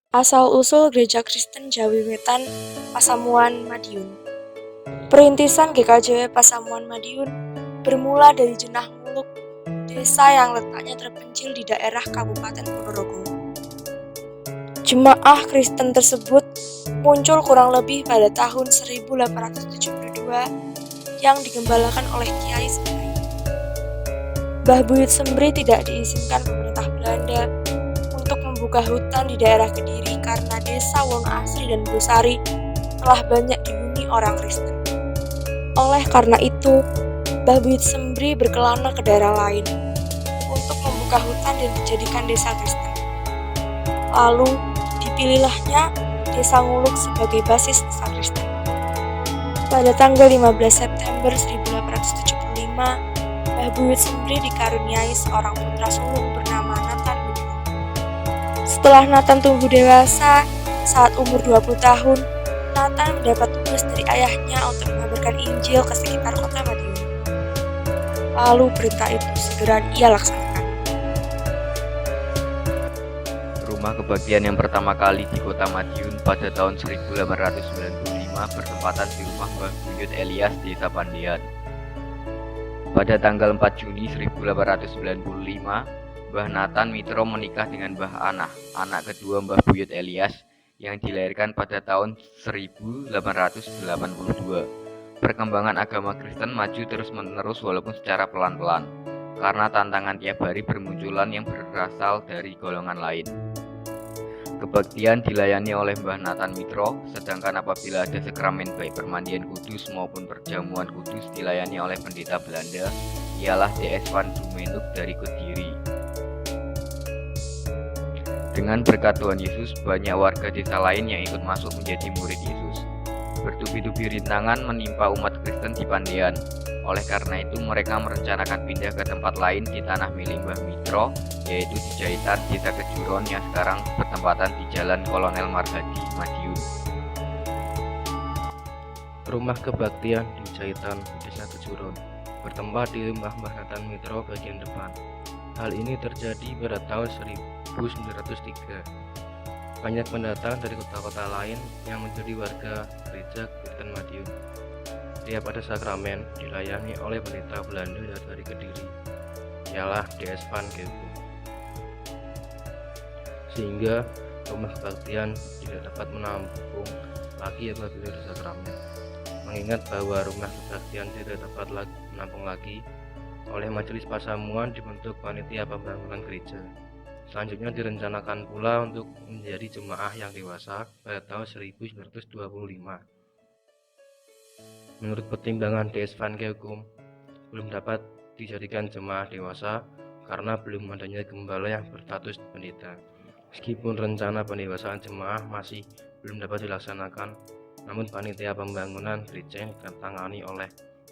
Asal-usul Gereja Kristen Jawi Wetan Pasamuan Madiun. Perintisan GKJW Pasamuan Madiun bermula dari Jenah Muluk, desa yang letaknya terpencil di daerah Kabupaten Ponorogo. Jemaah Kristen tersebut muncul kurang lebih pada tahun 1872 yang digembalakan oleh Kiai Sembri. Mbah Buyut Sembri tidak diizinkan pemerintah Belanda untuk membuka hutan di daerah Kediri karena desa Wonoasri dan Brusari telah banyak dihuni orang Kristen. Oleh karena itu, Mbah Buyut Sembri berkelana ke daerah lain untuk membuka hutan dan menjadikan desa Kristen. Lalu, dipilihnya Desa Nguluk sebagai basis desa Kristen. Pada tanggal 15 September 1875, Mbah Buyut Sembri dikaruniai seorang putra sulung bernama Nathan Mitro. Setelah Nathan tumbuh dewasa, saat umur 20 tahun, Nathan mendapat tugas dari ayahnya untuk mengabarkan Injil ke sekitar kota Madiun. Lalu perintah itu segera ia laksanakan. Rumah kebaktian yang pertama kali di kota Madiun pada tahun 1895 bertempatan di rumah Mbah Buyut Elias Desa Pandean. Pada tanggal 4 Juni 1895, Mbah Nathan Mitro menikah dengan Mbah Anah, anak kedua Mbah Buyut Elias, yang dilahirkan pada tahun 1882. Perkembangan agama Kristen maju terus-menerus walaupun secara pelan-pelan, karena tantangan tiap hari bermunculan yang berasal dari golongan lain. Kebaktian dilayani oleh Mbah Nathan Mitro, sedangkan apabila ada sakramen baik permandian kudus maupun perjamuan kudus dilayani oleh pendeta Belanda, ialah DS Van Dumenuk dari Kediri. Dengan berkat Tuhan Yesus, banyak warga desa lain yang ikut masuk menjadi murid Yesus. Bertubi-tubi rintangan menimpa umat Kristen di Pandean. Oleh karena itu, mereka merencanakan pindah ke tempat lain di tanah milik Mbah Mitro, yaitu di Jahitan, Desa Kejuron yang sekarang bertempatan di Jalan Kolonel Marhadi, Madiun. Rumah kebaktian di Jahitan, Desa Kejuron, bertempat di rumah Mbah Nathan Mitro bagian depan. Hal ini terjadi pada tahun 1903. Banyak pendatang dari kota-kota lain yang menjadi warga Gereja Kristen Madiun. Setiap ada sakramen dilayani oleh pendeta Belanda dari Kediri, ialah DS Van Gekum. Sehingga rumah kebaktian tidak dapat menampung lagi apabila ada sakramen. Mengingat bahwa rumah kebaktian tidak dapat menampung lagi, oleh Majelis Pasamuan dibentuk panitia pembangunan gereja. Selanjutnya direncanakan pula untuk menjadi jemaah yang dewasa pada tahun 1925. Menurut pertimbangan DS Van Gekum, belum dapat dijadikan jemaah dewasa karena belum adanya gembala yang berstatus pendeta. Meskipun rencana pendewasaan jemaah masih belum dapat dilaksanakan, namun panitia pembangunan gereja yang ditangani oleh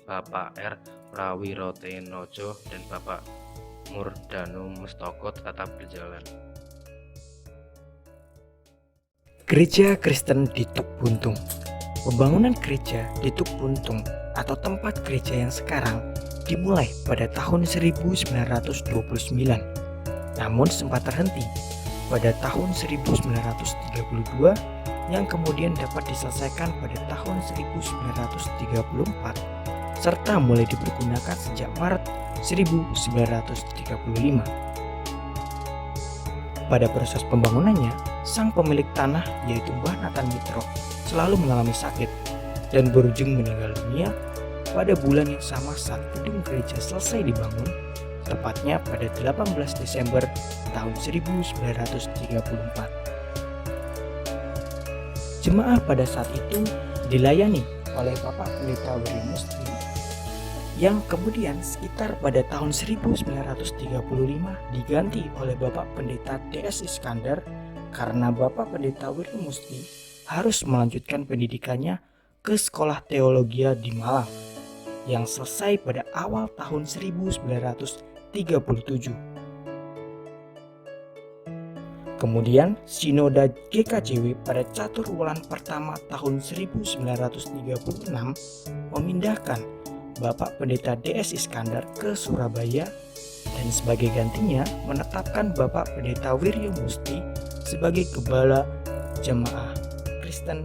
Bapak R. Prawirotenojo dan Bapak Murdano Mustoko tetap berjalan. Gereja Kristen di Tuk Buntung. Pembangunan gereja di Tuk Buntung atau tempat gereja yang sekarang dimulai pada tahun 1929, namun sempat terhenti pada tahun 1932 yang kemudian dapat diselesaikan pada tahun 1934 serta mulai dipergunakan sejak Maret 1935. Pada proses pembangunannya, sang pemilik tanah yaitu Mbah Nathan Mitro selalu mengalami sakit dan berujung meninggal dunia pada bulan yang sama saat gedung gereja selesai dibangun, tepatnya pada 18 Desember tahun 1934. Jemaah pada saat itu dilayani oleh Bapak Pendeta Wiri Musti yang kemudian sekitar pada tahun 1935 diganti oleh Bapak Pendeta DS Iskandar karena Bapak Pendeta Wiri Musti harus melanjutkan pendidikannya ke Sekolah Teologi di Malang yang selesai pada awal tahun 1937. Kemudian Sinoda GKJW pada catur wulan pertama tahun 1936 memindahkan Bapak Pendeta DS Iskandar ke Surabaya dan sebagai gantinya menetapkan Bapak Pendeta Wiryo Musti sebagai Gembala Jemaah Kristen